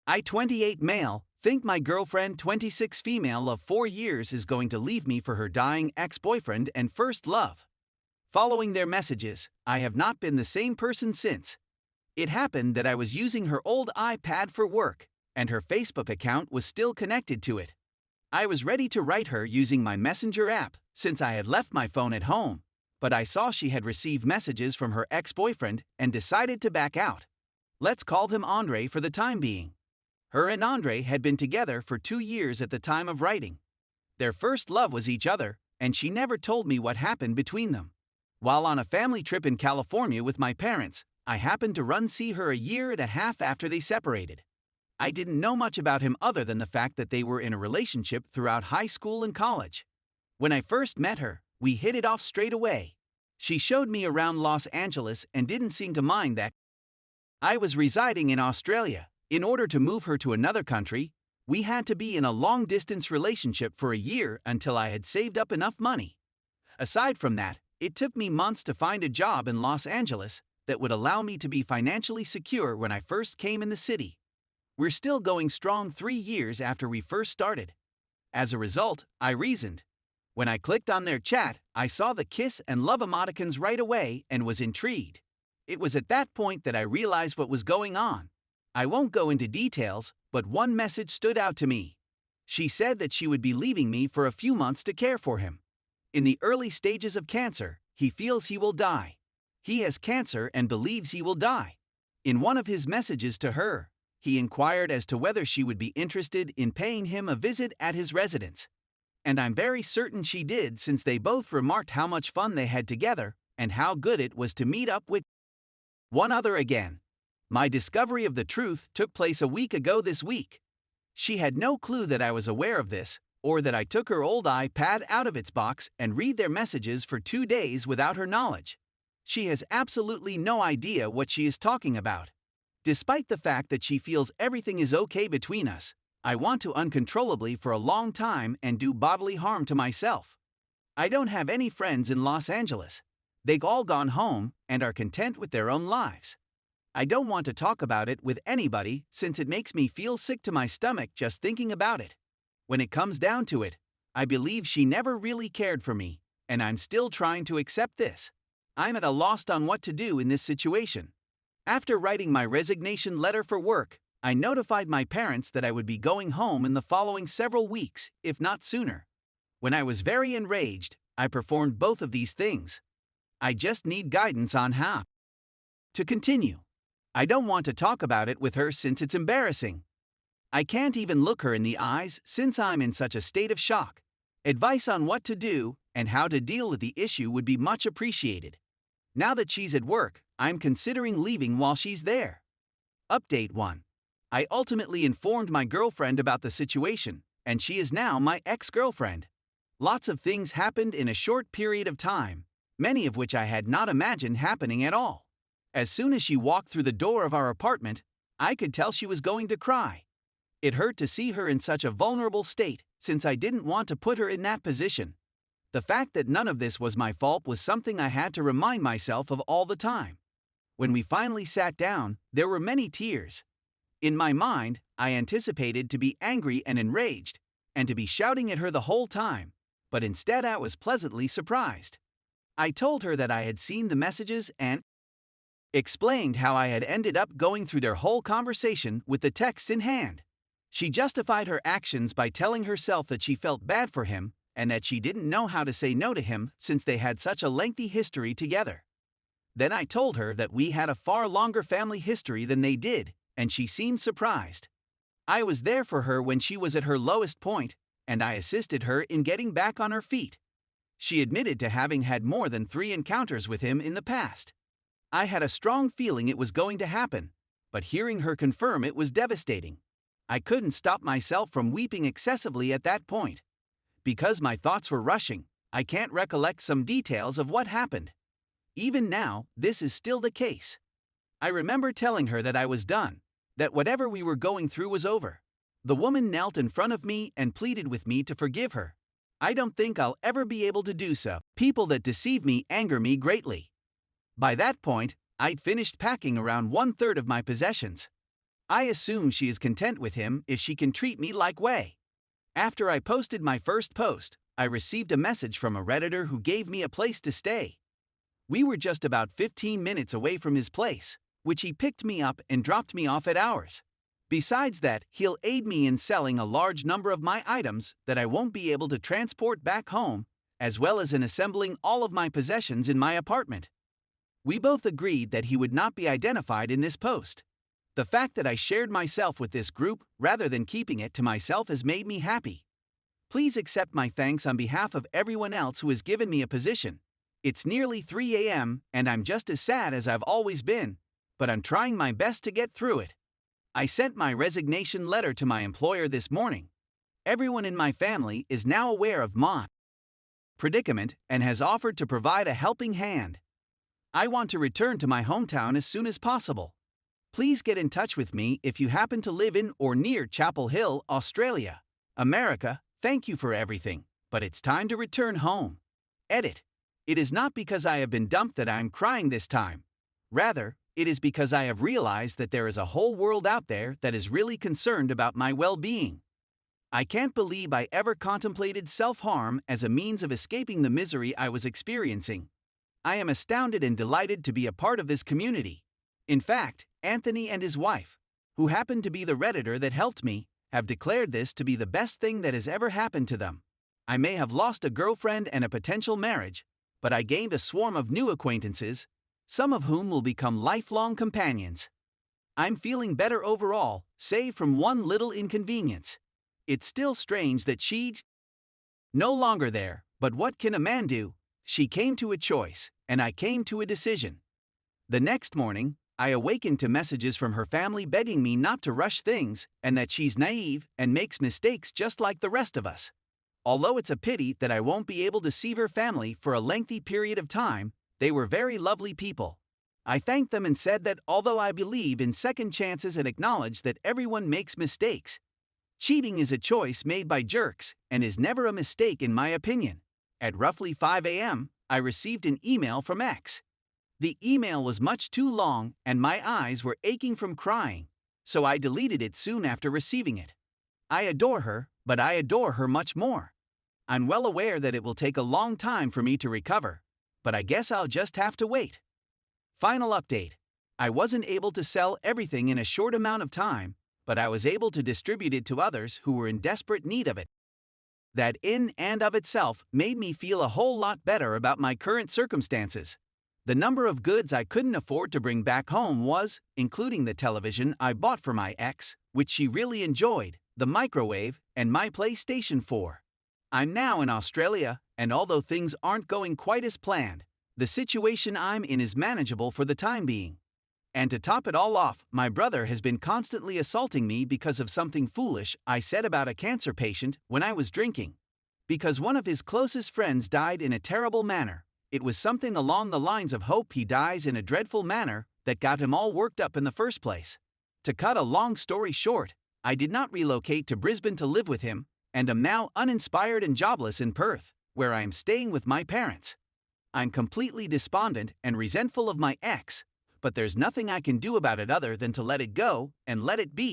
I 28 male, think my girlfriend 26 female of 4 years is going to leave me for her dying ex-boyfriend and first love. Following their messages, I have not been the same person since. It happened that I was using her old iPad for work, and her Facebook account was still connected to it. I was ready to write her using my Messenger app since I had left my phone at home, but I saw she had received messages from her ex-boyfriend and decided to back out. Let's call him Andre for the time being. Her and Andre had been together for 2 years at the time of writing. Their first love was each other, and she never told me what happened between them. While on a family trip in California with my parents, I happened to run see her a year and a half after they separated. I didn't know much about him other than the fact that they were in a relationship throughout high school and college. When I first met her, we hit it off straight away. She showed me around Los Angeles and didn't seem to mind that I was residing in Australia. In order to move her to another country, we had to be in a long-distance relationship for a year until I had saved up enough money. Aside from that, it took me months to find a job in Los Angeles that would allow me to be financially secure when I first came in the city. We're still going strong 3 years after we first started. As a result, I reasoned. When I clicked on their chat, I saw the kiss and love emoticons right away and was intrigued. It was at that point that I realized what was going on. I won't go into details, but one message stood out to me. She said that she would be leaving me for a few months to care for him. In the early stages of cancer, he feels he will die. He has cancer and believes he will die. In one of his messages to her, he inquired as to whether she would be interested in paying him a visit at his residence. And I'm very certain she did, since they both remarked how much fun they had together and how good it was to meet up with one other again. My discovery of the truth took place a week ago this week. She had no clue that I was aware of this, or that I took her old iPad out of its box and read their messages for 2 days without her knowledge. She has absolutely no idea what she is talking about. Despite the fact that she feels everything is okay between us, I want to uncontrollably for a long time and do bodily harm to myself. I don't have any friends in Los Angeles. They've all gone home and are content with their own lives. I don't want to talk about it with anybody since it makes me feel sick to my stomach just thinking about it. When it comes down to it, I believe she never really cared for me, and I'm still trying to accept this. I'm at a loss on what to do in this situation. After writing my resignation letter for work, I notified my parents that I would be going home in the following several weeks, if not sooner. When I was very enraged, I performed both of these things. I just need guidance on how to continue. I don't want to talk about it with her since it's embarrassing. I can't even look her in the eyes since I'm in such a state of shock. Advice on what to do and how to deal with the issue would be much appreciated. Now that she's at work, I'm considering leaving while she's there. Update 1. I ultimately informed my girlfriend about the situation, and she is now my ex-girlfriend. Lots of things happened in a short period of time, many of which I had not imagined happening at all. As soon as she walked through the door of our apartment, I could tell she was going to cry. It hurt to see her in such a vulnerable state, since I didn't want to put her in that position. The fact that none of this was my fault was something I had to remind myself of all the time. When we finally sat down, there were many tears. In my mind, I anticipated to be angry and enraged, and to be shouting at her the whole time, but instead I was pleasantly surprised. I told her that I had seen the messages and explained how I had ended up going through their whole conversation with the texts in hand. She justified her actions by telling herself that she felt bad for him and that she didn't know how to say no to him since they had such a lengthy history together. Then I told her that we had a far longer family history than they did, and she seemed surprised. I was there for her when she was at her lowest point, and I assisted her in getting back on her feet. She admitted to having had more than 3 encounters with him in the past. I had a strong feeling it was going to happen, but hearing her confirm it was devastating. I couldn't stop myself from weeping excessively at that point. Because my thoughts were rushing, I can't recollect some details of what happened. Even now, this is still the case. I remember telling her that I was done, that whatever we were going through was over. The woman knelt in front of me and pleaded with me to forgive her. I don't think I'll ever be able to do so. People that deceive me anger me greatly. By that point, I'd finished packing around 1/3 of my possessions. I assume she is content with him if she can treat me like way. After I posted my first post, I received a message from a Redditor who gave me a place to stay. We were just about 15 minutes away from his place, which he picked me up and dropped me off at ours. Besides that, he'll aid me in selling a large number of my items that I won't be able to transport back home, as well as in assembling all of my possessions in my apartment. We both agreed that he would not be identified in this post. The fact that I shared myself with this group rather than keeping it to myself has made me happy. Please accept my thanks on behalf of everyone else who has given me a position. It's nearly 3 a.m. and I'm just as sad as I've always been, but I'm trying my best to get through it. I sent my resignation letter to my employer this morning. Everyone in my family is now aware of my predicament and has offered to provide a helping hand. I want to return to my hometown as soon as possible. Please get in touch with me if you happen to live in or near Chapel Hill, Australia. America, thank you for everything, but it's time to return home. Edit. It is not because I have been dumped that I am crying this time. Rather, it is because I have realized that there is a whole world out there that is really concerned about my well-being. I can't believe I ever contemplated self-harm as a means of escaping the misery I was experiencing. I am astounded and delighted to be a part of this community. In fact, Anthony and his wife, who happened to be the Redditor that helped me, have declared this to be the best thing that has ever happened to them. I may have lost a girlfriend and a potential marriage, but I gained a swarm of new acquaintances, some of whom will become lifelong companions. I'm feeling better overall, save from one little inconvenience. It's still strange that she's no longer there, but what can a man do? She came to a choice, and I came to a decision. The next morning, I awakened to messages from her family begging me not to rush things and that she's naive and makes mistakes just like the rest of us. Although it's a pity that I won't be able to see her family for a lengthy period of time, they were very lovely people. I thanked them and said that although I believe in second chances and acknowledge that everyone makes mistakes, cheating is a choice made by jerks and is never a mistake in my opinion. At roughly 5 a.m., I received an email from X. The email was much too long and my eyes were aching from crying, so I deleted it soon after receiving it. I adore her, but I adore her much more. I'm well aware that it will take a long time for me to recover, but I guess I'll just have to wait. Final update. I wasn't able to sell everything in a short amount of time, but I was able to distribute it to others who were in desperate need of it. That in and of itself made me feel a whole lot better about my current circumstances. The number of goods I couldn't afford to bring back home was, including the television I bought for my ex, which she really enjoyed, the microwave, and my PlayStation 4. I'm now in Australia, and although things aren't going quite as planned, the situation I'm in is manageable for the time being. And to top it all off, my brother has been constantly assaulting me because of something foolish I said about a cancer patient when I was drinking. Because one of his closest friends died in a terrible manner, it was something along the lines of hope he dies in a dreadful manner that got him all worked up in the first place. To cut a long story short, I did not relocate to Brisbane to live with him, and am now uninspired and jobless in Perth, where I am staying with my parents. I'm completely despondent and resentful of my ex, but there's nothing I can do about it other than to let it go and let it be.